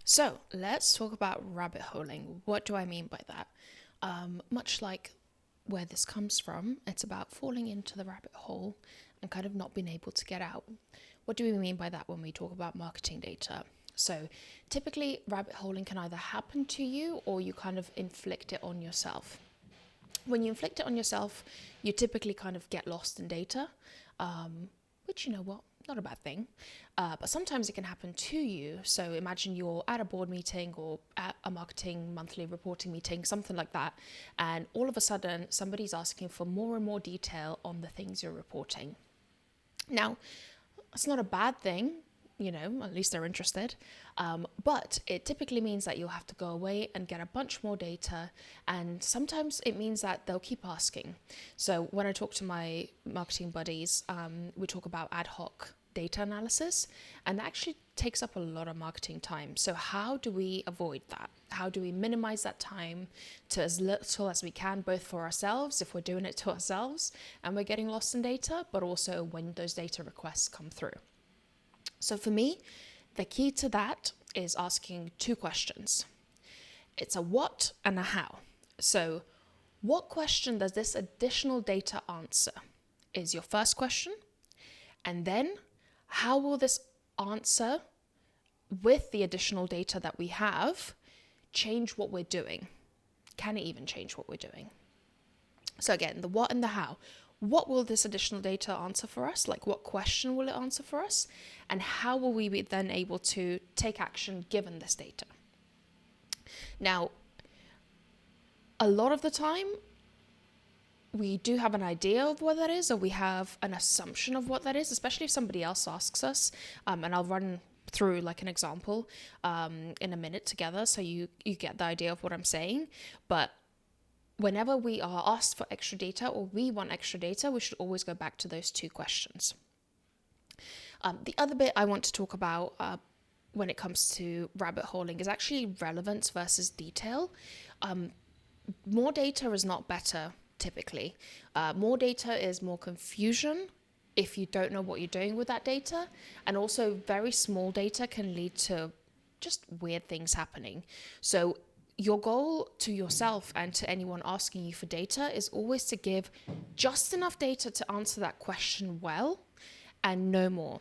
So let's talk about rabbit holing. What do I mean by that? Much like where this comes from, it's about falling into the rabbit hole and kind of not being able to get out. What do we mean by that when we talk about marketing data? So typically, rabbit holing can either happen to you or you kind of inflict it on yourself. When you inflict it on yourself, you typically kind of get lost in data, which, you know what, not a bad thing. But sometimes it can happen to you. So imagine you're at a board meeting or at a marketing monthly reporting meeting, something like that. And all of a sudden, somebody's asking for more and more detail on the things you're reporting. Now, it's not a bad thing, at least they're interested. But it typically means that you'll have to go away and get a bunch more data. And sometimes it means that they'll keep asking. So when I talk to my marketing buddies, we talk about ad hoc data analysis, and that actually takes up a lot of marketing time. So how do we avoid that? How do we minimize that time to as little as we can, both for ourselves, if we're doing it to ourselves and we're getting lost in data, but also when those data requests come through? So for me, the key to that is asking two questions. It's a what and a how. So what question does this additional data answer is your first question. And then how will this answer with the additional data that we have change what we're doing? Can it even change what we're doing? So again, the what and the how. What will this additional data answer for us? Like, what question will it answer for us? And how will we be then able to take action given this data? Now, a lot of the time, we do have an idea of what that is, or we have an assumption of what that is, especially if somebody else asks us. And I'll run through like an example in a minute together, so you get the idea of what I'm saying. But whenever we are asked for extra data or we want extra data, we should always go back to those two questions. The other bit I want to talk about when it comes to rabbit holing is actually relevance versus detail. More data is not better, typically. More data is more confusion if you don't know what you're doing with that data. And also very small data can lead to just weird things happening. So your goal to yourself and to anyone asking you for data is always to give just enough data to answer that question well and no more.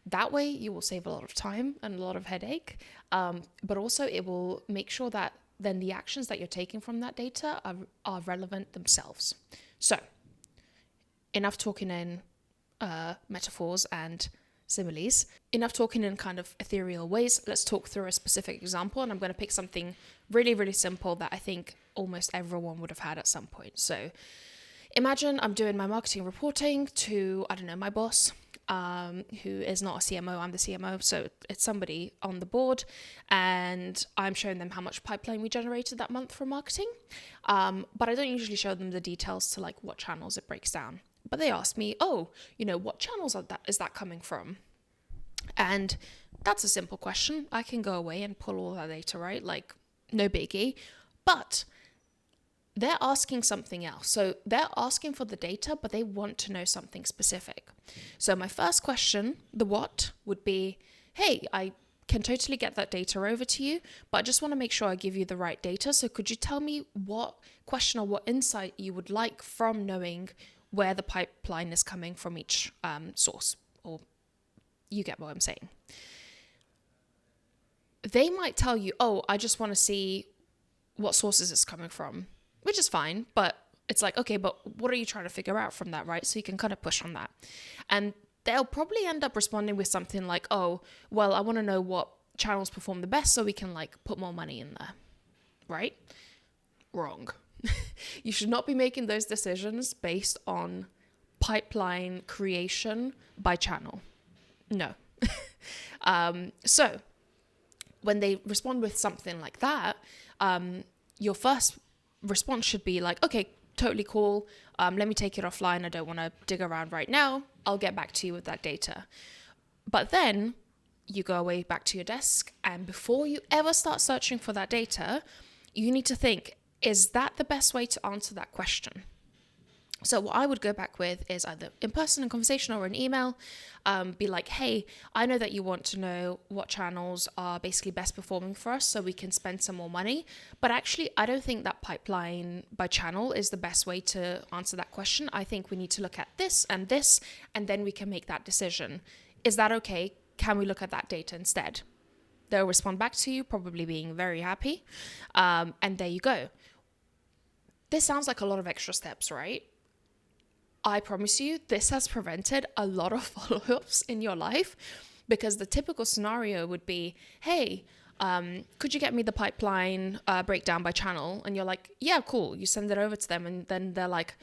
That way you will save a lot of time and a lot of headache, but also it will make sure that then the actions that you're taking from that data are relevant themselves. So enough talking in metaphors and similes, enough talking in kind of ethereal ways. Let's talk through a specific example, and I'm going to pick something really, really simple that I think almost everyone would have had at some point. So imagine I'm doing my marketing reporting to, my boss, who is not a CMO, I'm the CMO, so it's somebody on the board, and I'm showing them how much pipeline we generated that month from marketing, but I don't usually show them the details to like what channels it breaks down. But they ask me, what channels is that coming from? And that's a simple question. I can go away and pull all that data, right? Like, no biggie. But they're asking something else. So they're asking for the data, but they want to know something specific. So my first question, the what, would be, hey, I can totally get that data over to you, but I just want to make sure I give you the right data. So could you tell me what question or what insight you would like from knowing where the pipeline is coming from each source? Or you get what I'm saying. They might tell you, I just want to see what sources it's coming from, which is fine, but it's like, okay, but what are you trying to figure out from that, right? So you can kind of push on that. And they'll probably end up responding with something like, I want to know what channels perform the best so we can like put more money in there, right? Wrong. You should not be making those decisions based on pipeline creation by channel. No. So when they respond with something like that, your first response should be like, okay, totally cool. Let me take it offline. I don't want to dig around right now. I'll get back to you with that data. But then you go away back to your desk, and before you ever start searching for that data, you need to think, is that the best way to answer that question? So what I would go back with is either in person, in conversation, or an email. Be like, hey, I know that you want to know what channels are basically best performing for us so we can spend some more money. But actually, I don't think that pipeline by channel is the best way to answer that question. I think we need to look at this, and then we can make that decision. Is that okay? Can we look at that data instead? They'll respond back to you, probably being very happy. And there you go. This sounds like a lot of extra steps, right? I promise you, this has prevented a lot of follow-ups in your life, because the typical scenario would be, hey, could you get me the pipeline breakdown by channel? And you're like, yeah, cool. You send it over to them, and then they're like,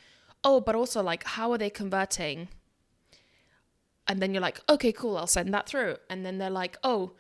oh, but also like, how are they converting? And then you're like, okay, cool, I'll send that through. And then they're like, oh,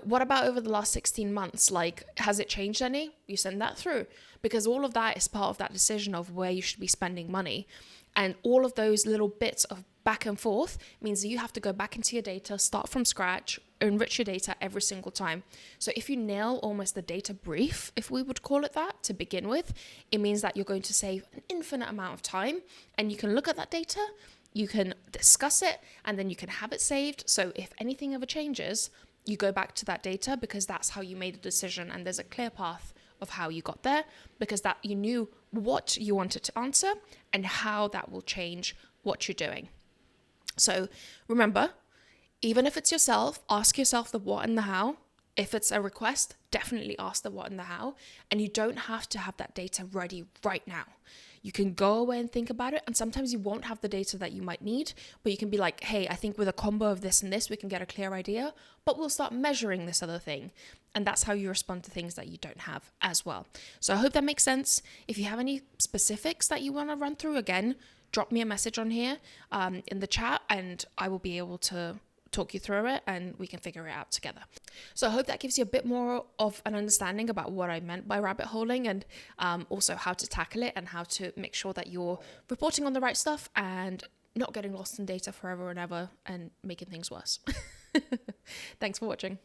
what about over the last 16 months? Like, has it changed any? You send that through, because all of that is part of that decision of where you should be spending money. And all of those little bits of back and forth means that you have to go back into your data, start from scratch, enrich your data every single time. So if you nail almost the data brief, if we would call it that to begin with, it means that you're going to save an infinite amount of time, and you can look at that data, you can discuss it, and then you can have it saved. So if anything ever changes, you go back to that data, because that's how you made a decision, and there's a clear path of how you got there, because that you knew what you wanted to answer and how that will change what you're doing. So remember, even if it's yourself, ask yourself the what and the how. If it's a request, definitely ask the what and the how. And you don't have to have that data ready right now. You can go away and think about it. And sometimes you won't have the data that you might need, but you can be like, hey, I think with a combo of this and this, we can get a clear idea, but we'll start measuring this other thing. And that's how you respond to things that you don't have as well. So I hope that makes sense. If you have any specifics that you want to run through, again, drop me a message on here in the chat, and I will be able to talk you through it and we can figure it out together. So I hope that gives you a bit more of an understanding about what I meant by rabbit holing, and also how to tackle it and how to make sure that you're reporting on the right stuff and not getting lost in data forever and ever and making things worse. Thanks for watching.